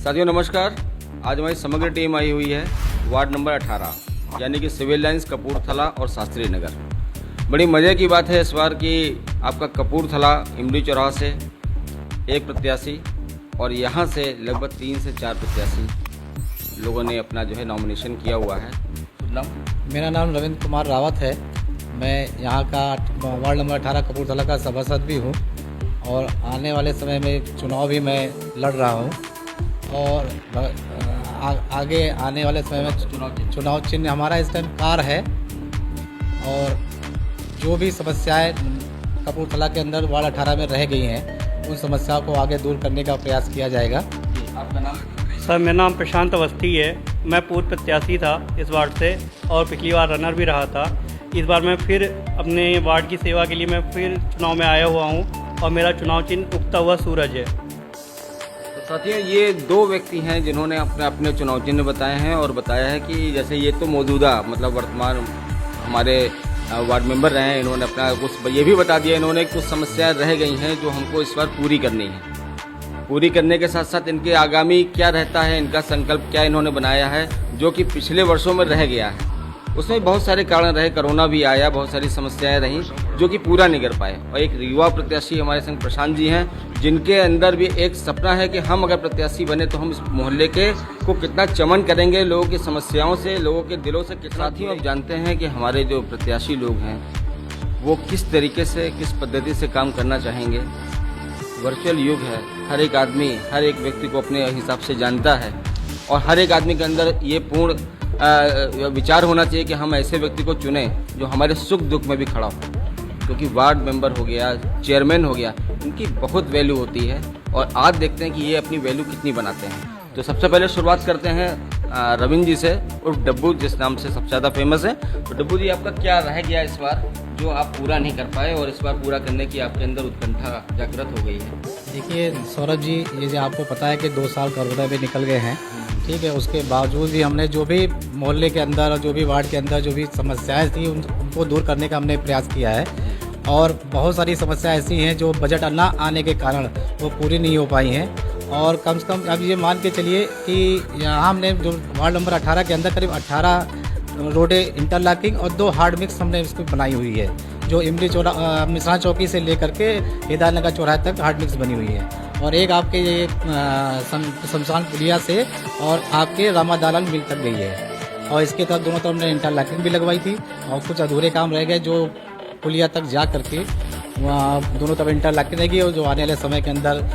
साथियों नमस्कार। आज हमारी समग्र टीम आई हुई है वार्ड नंबर 18 यानी कि सिविल लाइंस कपूरथला और शास्त्री नगर। बड़ी मज़े की बात है इस बार कि आपका कपूरथला इमली चौराहा से एक प्रत्याशी और यहाँ से लगभग 3 से 4 प्रत्याशी लोगों ने अपना जो है नॉमिनेशन किया हुआ है। मेरा नाम रविंद्र कुमार रावत है। मैं यहाँ का वार्ड नंबर 18 कपूरथला का सभासद भी हूँ और आने वाले समय में चुनाव भी मैं लड़ रहा हूँ और आगे आने वाले समय में चुनाव चिन्ह हमारा इस टाइम कार है और जो भी समस्याएं कपूरथला के अंदर वार्ड 18 में रह गई हैं उन समस्याओं को आगे दूर करने का प्रयास किया जाएगा। आपका नाम? सर मेरा नाम प्रशांत अवस्थी है। मैं पूर्व प्रत्याशी था इस वार्ड से और पिछली बार रनर भी रहा था। इस बार मैं फिर अपने वार्ड की सेवा के लिए मैं फिर चुनाव में आया हुआ हूँ और मेरा चुनाव चिन्ह उगता हुआ सूरज है। तो साथियों ये दो व्यक्ति हैं जिन्होंने अपने अपने चुनाव चिन्ह बताए हैं और बताया है कि जैसे ये तो मौजूदा मतलब वर्तमान हमारे वार्ड मेंबर रहे हैं, इन्होंने अपना कुछ ये भी बता दिया, इन्होंने कुछ समस्याएं रह गई हैं जो हमको इस बार पूरी करनी है। पूरी करने के साथ साथ इनके आगामी क्या रहता है, इनका संकल्प क्या इन्होंने बनाया है जो कि पिछले वर्षों में रह गया है। उसमें बहुत सारे कारण रहे, कोरोना भी आया, बहुत सारी समस्याएं रहीं जो कि पूरा नहीं कर पाए। और एक युवा प्रत्याशी हमारे संग प्रशांत जी हैं जिनके अंदर भी एक सपना है कि हम अगर प्रत्याशी बने तो हम इस मोहल्ले के को कितना चमन करेंगे, लोगों की समस्याओं से, लोगों के दिलों से कितना। साथ ही आप जानते हैं कि हमारे जो प्रत्याशी लोग हैं वो किस तरीके से, किस पद्धति से काम करना चाहेंगे। वर्चुअल युग है, हर एक आदमी हर एक व्यक्ति को अपने हिसाब से जानता है और हर एक आदमी के अंदर ये पूर्ण विचार होना चाहिए कि हम ऐसे व्यक्ति को चुनें जो हमारे सुख दुख में भी खड़ा हो, क्योंकि वार्ड मेंबर हो गया, चेयरमैन हो गया, इनकी बहुत वैल्यू होती है और आज देखते हैं कि ये अपनी वैल्यू कितनी बनाते हैं। तो सबसे पहले शुरुआत करते हैं रविंद्र जी से, उर्फ डब्बू जिस नाम से सबसे ज़्यादा फेमस है। तो डब्बू जी आपका क्या रह गया इस बार जो आप पूरा नहीं कर पाए और इस बार पूरा करने की आपके अंदर उत्कंठा जागृत हो गई है? देखिए सौरभ जी, ये जो आपको पता है कि 2 साल कोरोना में निकल गए हैं, ठीक है। उसके बावजूद भी हमने जो भी मोहल्ले के अंदर और जो भी वार्ड के अंदर जो भी समस्याएं थी उनको दूर करने का हमने प्रयास किया है और बहुत सारी समस्याएं ऐसी हैं जो बजट ना आने के कारण वो पूरी नहीं हो पाई हैं। और कम से कम अब ये मान के चलिए कि यहाँ हमने जो वार्ड नंबर 18 के अंदर करीब 18 रोडें इंटरलॉकिंग और 2 हार्ड मिक्स हमने इसको बनाई हुई है, जो इमली मिश्रा चौकी से लेकर के हिदायतनगर चौराहे तक हार्ड मिक्स बनी हुई है। और एक आपके ये शमशान पुलिया से और आपके रामा दालान मिल तक गई है और इसके तहत दोनों तरफ हमने इंटरलॉकिंग भी लगवाई थी और कुछ अधूरे काम रह गए जो पुलिया तक जा करके वहाँ दोनों तरफ इंटरलॉकिंग रहेगी और जो आने वाले समय के अंदर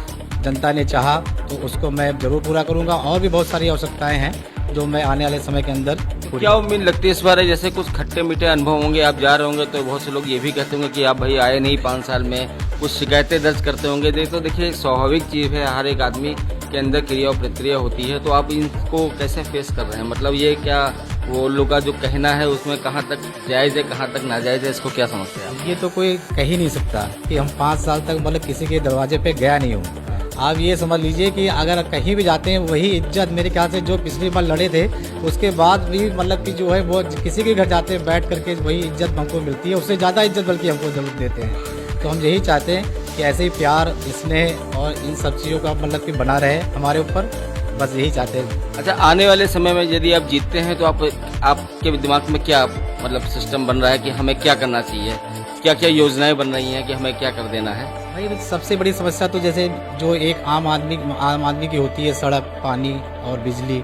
जनता ने चाहा तो उसको मैं ज़रूर पूरा करूँगा। और भी बहुत सारी आवश्यकताएँ हैं जो मैं आने वाले समय के अंदर। क्या उम्मीद लगती है इस बार? जैसे कुछ खट्टे मीठे अनुभव होंगे, आप जा रहे होंगे तो बहुत से लोग ये भी कहते होंगे कि आप भाई आए नहीं 5 साल में, कुछ शिकायतें दर्ज करते होंगे। तो देखिए स्वाभाविक चीज़ है, हर एक आदमी के अंदर क्रिया और प्रतिक्रिया होती है। तो आप इनको कैसे फेस कर रहे हैं? मतलब ये क्या वो लोग का जो कहना है उसमें कहाँ तक जायज़ है, कहाँ तक नाजायज़ है, इसको क्या समझते हैं? ये तो कोई कह ही नहीं सकता कि हम 5 साल तक मतलब किसी के दरवाजे पे गया नहीं हूँ। आप ये समझ लीजिए कि अगर कहीं भी जाते हैं वही इज्जत मेरे ख्याल से जो पिछली बार लड़े थे उसके बाद भी मतलब कि जो है वो किसी के घर जाते हैं बैठ करके वही इज्जत हमको मिलती है, उससे ज़्यादा इज्जत बल्कि हमको जरूर देते हैं। तो हम यही चाहते हैं कि ऐसे ही प्यार, स्नेह और इन सब चीज़ों का मतलब कि बना रहे हमारे ऊपर, बस यही चाहते हैं। अच्छा, आने वाले समय में यदि आप जीतते हैं तो आपके दिमाग में क्या मतलब सिस्टम बन रहा है कि हमें क्या करना चाहिए, क्या क्या योजनाएं बन रही हैं कि हमें क्या कर देना है? भाई सबसे बड़ी समस्या तो जैसे जो एक आम आदमी की होती है, सड़क, पानी और बिजली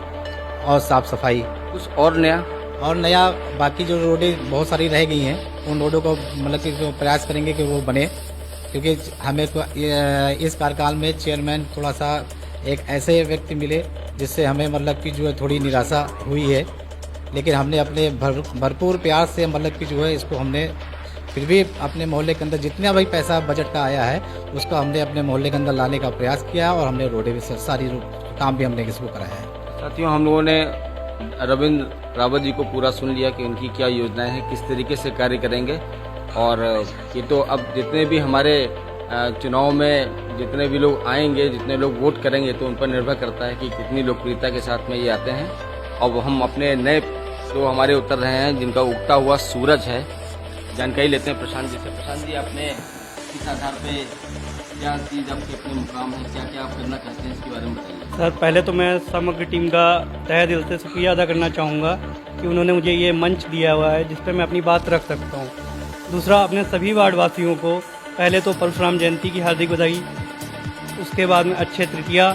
और साफ सफाई। कुछ और नया बाकी जो रोडें बहुत सारी रह गई हैं उन रोडों को मतलब कि जो प्रयास करेंगे कि वो बने, क्योंकि हमें तो इस कार्यकाल में चेयरमैन थोड़ा सा एक ऐसे व्यक्ति मिले जिससे हमें मतलब कि जो है थोड़ी निराशा हुई है। लेकिन हमने अपने भरपूर प्यार से मतलब कि जो है इसको हमने फिर भी अपने मोहल्ले के अंदर जितना भी पैसा बजट का आया है उसको हमने अपने मोहल्ले के अंदर लाने का प्रयास किया और हमने रोडें भी सारी काम भी हमने इसको कराया है। साथियों हम लोगों ने रविंद्र रावत जी को पूरा सुन लिया कि उनकी क्या योजनाएं हैं, किस तरीके से कार्य करेंगे। और ये तो अब जितने भी हमारे चुनाव में जितने भी लोग आएंगे, जितने लोग वोट करेंगे तो उन पर निर्भर करता है कि कितनी लोकप्रियता के साथ में ये आते हैं। और हम अपने नए जो हमारे उतर रहे हैं जिनका उगता हुआ सूरज है, जानकारी लेते हैं प्रशांत जी से। प्रशांत जी, आपने किस आधार पे क्या चीज़ आपके अपने मुकाम है, क्या क्या आप करना चाहते हैं, इसके बारे में बताइए। सर पहले तो मैं समग्र टीम का तहे दिल से शुक्रिया अदा करना चाहूँगा कि उन्होंने मुझे ये मंच दिया हुआ है जिस पर मैं अपनी बात रख सकता हूँ। दूसरा, अपने सभी वार्ड वासियों को पहले तो परशुराम जयंती की हार्दिक बधाई, उसके बाद में अक्षय तृतीया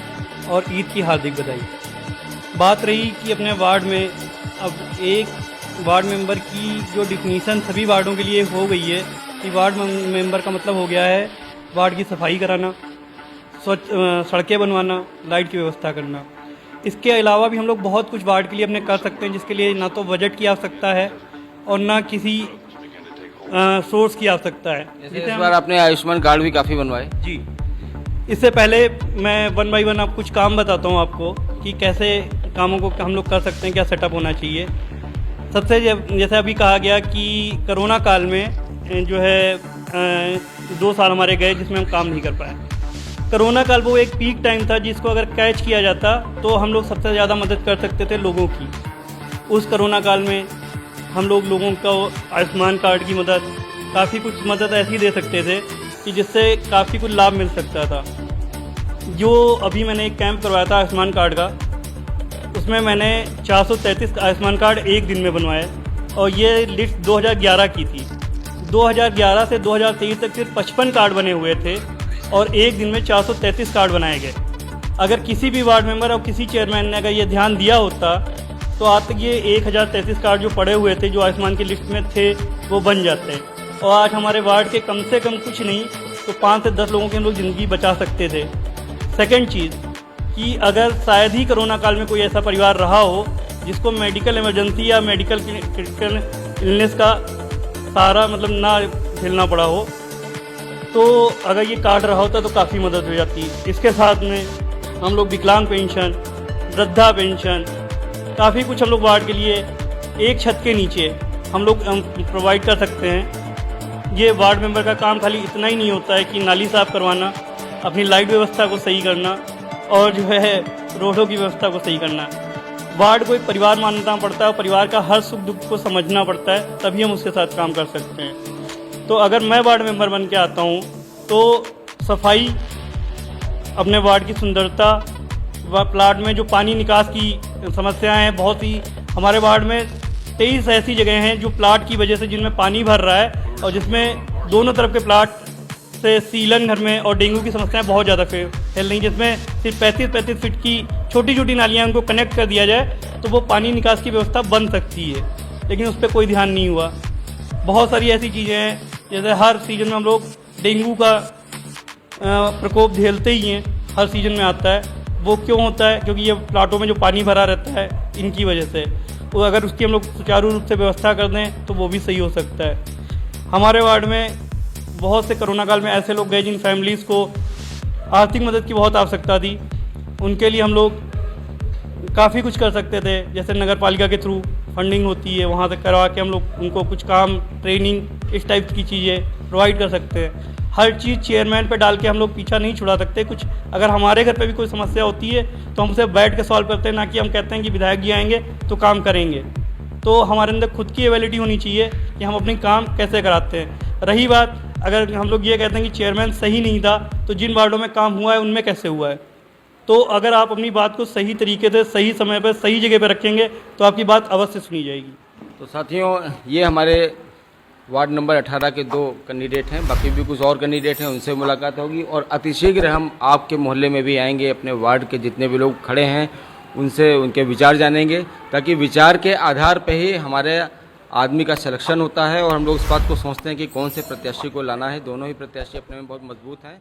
और ईद की हार्दिक बधाई। बात रही कि अपने वार्ड में अब एक वार्ड मेंबर की जो डिफिनीसन सभी वार्डों के लिए हो गई है कि वार्ड मेंबर का मतलब हो गया है वार्ड की सफाई कराना, स्वच्छ सड़कें बनवाना, लाइट की व्यवस्था करना। इसके अलावा भी हम लोग बहुत कुछ वार्ड के लिए अपने कर सकते हैं, जिसके लिए ना तो बजट की आवश्यकता है और ना किसी सोर्स की आवश्यकता है। जैसे इस बार आपने आयुष्मान कार्ड भी काफ़ी बनवाए। जी, इससे पहले मैं 1 बाय 1 अब कुछ काम बताता हूँ आपको कि कैसे कामों को हम लोग कर सकते हैं, क्या सेटअप होना चाहिए। सबसे जैसे अभी कहा गया कि कोरोना काल में जो है 2 साल हमारे गए जिसमें हम काम नहीं कर पाए। कोरोना काल वो एक पीक टाइम था जिसको अगर कैच किया जाता तो हम लोग सबसे ज़्यादा मदद कर सकते थे लोगों की। उस कोरोना काल में हम लोग लोगों को आयुष्मान कार्ड की मदद, काफ़ी कुछ मदद ऐसी दे सकते थे कि जिससे काफ़ी कुछ लाभ मिल सकता था। जो अभी मैंने एक कैंप करवाया था आयुष्मान कार्ड का, उसमें मैंने 433 आयुष्मान कार्ड एक दिन में बनवाए और ये लिस्ट 2011 की थी। 2011 से 2023 तक सिर्फ 55 कार्ड बने हुए थे और एक दिन में 433 कार्ड बनाए गए। अगर किसी भी वार्ड मेंबर और किसी चेयरमैन ने अगर ये ध्यान दिया होता तो आज तक ये 1033 कार्ड जो पड़े हुए थे जो आयुष्मान की लिस्ट में थे वो बन जाते। और आज हमारे वार्ड के कम से कम कुछ नहीं तो 5 से 10 लोगों की हम लोग ज़िंदगी बचा सकते थे। सेकेंड चीज़ कि अगर शायद ही कोरोना काल में कोई ऐसा परिवार रहा हो जिसको मेडिकल इमरजेंसी या मेडिकल क्रिटिकल इलनेस का सारा मतलब ना झेलना पड़ा हो, तो अगर ये कार्ड रहा होता तो काफ़ी मदद हो जाती। इसके साथ में हम लोग विकलांग पेंशन, वृद्धा पेंशन, काफ़ी कुछ हम लोग वार्ड के लिए एक छत के नीचे हम लोग प्रोवाइड कर सकते हैं। ये वार्ड मेंबर का काम खाली इतना ही नहीं होता है कि नाली साफ़ करवाना, अपनी लाइट व्यवस्था को सही करना और जो है रोडों की व्यवस्था को सही करना। वार्ड को एक परिवार मानना पड़ता है और परिवार का हर सुख दुख को समझना पड़ता है, तभी हम उसके साथ काम कर सकते हैं। तो अगर मैं वार्ड मेंबर बन के आता हूँ तो सफाई, अपने वार्ड की सुंदरता व प्लाट में जो पानी निकास की समस्याएं हैं, बहुत ही हमारे वार्ड में 23 ऐसी जगह हैं जो प्लाट की वजह से जिनमें पानी भर रहा है और जिसमें दोनों तरफ के प्लाट से सीलन घर में और डेंगू की समस्याएं बहुत ज़्यादा फैल रही, जिसमें सिर्फ 35 फीट की छोटी छोटी नालियां उनको कनेक्ट कर दिया जाए तो वो पानी निकास की व्यवस्था बन सकती है, लेकिन उस पर कोई ध्यान नहीं हुआ। बहुत सारी ऐसी चीज़ें हैं, जैसे हर सीज़न में हम लोग डेंगू का प्रकोप झेलते ही हैं, हर सीज़न में आता है। वो क्यों होता है? क्योंकि ये प्लाटों में जो पानी भरा रहता है इनकी वजह से। तो अगर उसकी हम लोग सुचारू रूप से व्यवस्था कर दें तो वो भी सही हो सकता है। हमारे वार्ड में बहुत से कोरोना काल में ऐसे लोग गए जिन फैमिलीज़ को आर्थिक मदद की बहुत आवश्यकता थी, उनके लिए हम लोग काफ़ी कुछ कर सकते थे। जैसे नगर पालिका के थ्रू फंडिंग होती है, वहाँ से करवा के हम लोग उनको कुछ काम, ट्रेनिंग, इस टाइप की चीज़ें प्रोवाइड कर सकते हैं। हर चीज़ चेयरमैन पे डाल के हम लोग पीछा नहीं छुड़ा सकते। कुछ अगर हमारे घर पे भी कोई समस्या होती है तो हम उसे बैठ के सॉल्व करते हैं, ना कि हम कहते हैं कि विधायक जी आएंगे तो काम करेंगे। तो हमारे अंदर खुद की एबिलिटी होनी चाहिए कि हम अपनी काम कैसे कराते हैं। रही बात, अगर हम लोग ये कहते हैं कि चेयरमैन सही नहीं था तो जिन वार्डों में काम हुआ है उनमें कैसे हुआ है। तो अगर आप अपनी बात को सही तरीके से, सही समय पर, सही जगह पर रखेंगे तो आपकी बात अवश्य सुनी जाएगी। तो साथियों, ये हमारे वार्ड नंबर 18 के 2 कैंडिडेट हैं, बाकी भी कुछ और कैंडिडेट हैं, उनसे मुलाकात होगी और अतिशीघ्र हम आपके मोहल्ले में भी आएंगे। अपने वार्ड के जितने भी लोग खड़े हैं उनसे उनके विचार जानेंगे, ताकि विचार के आधार पर ही हमारे आदमी का सिलेक्शन होता है और हम लोग इस बात को सोचते हैं कि कौन से प्रत्याशी को लाना है। दोनों ही प्रत्याशी अपने में बहुत मजबूत हैं।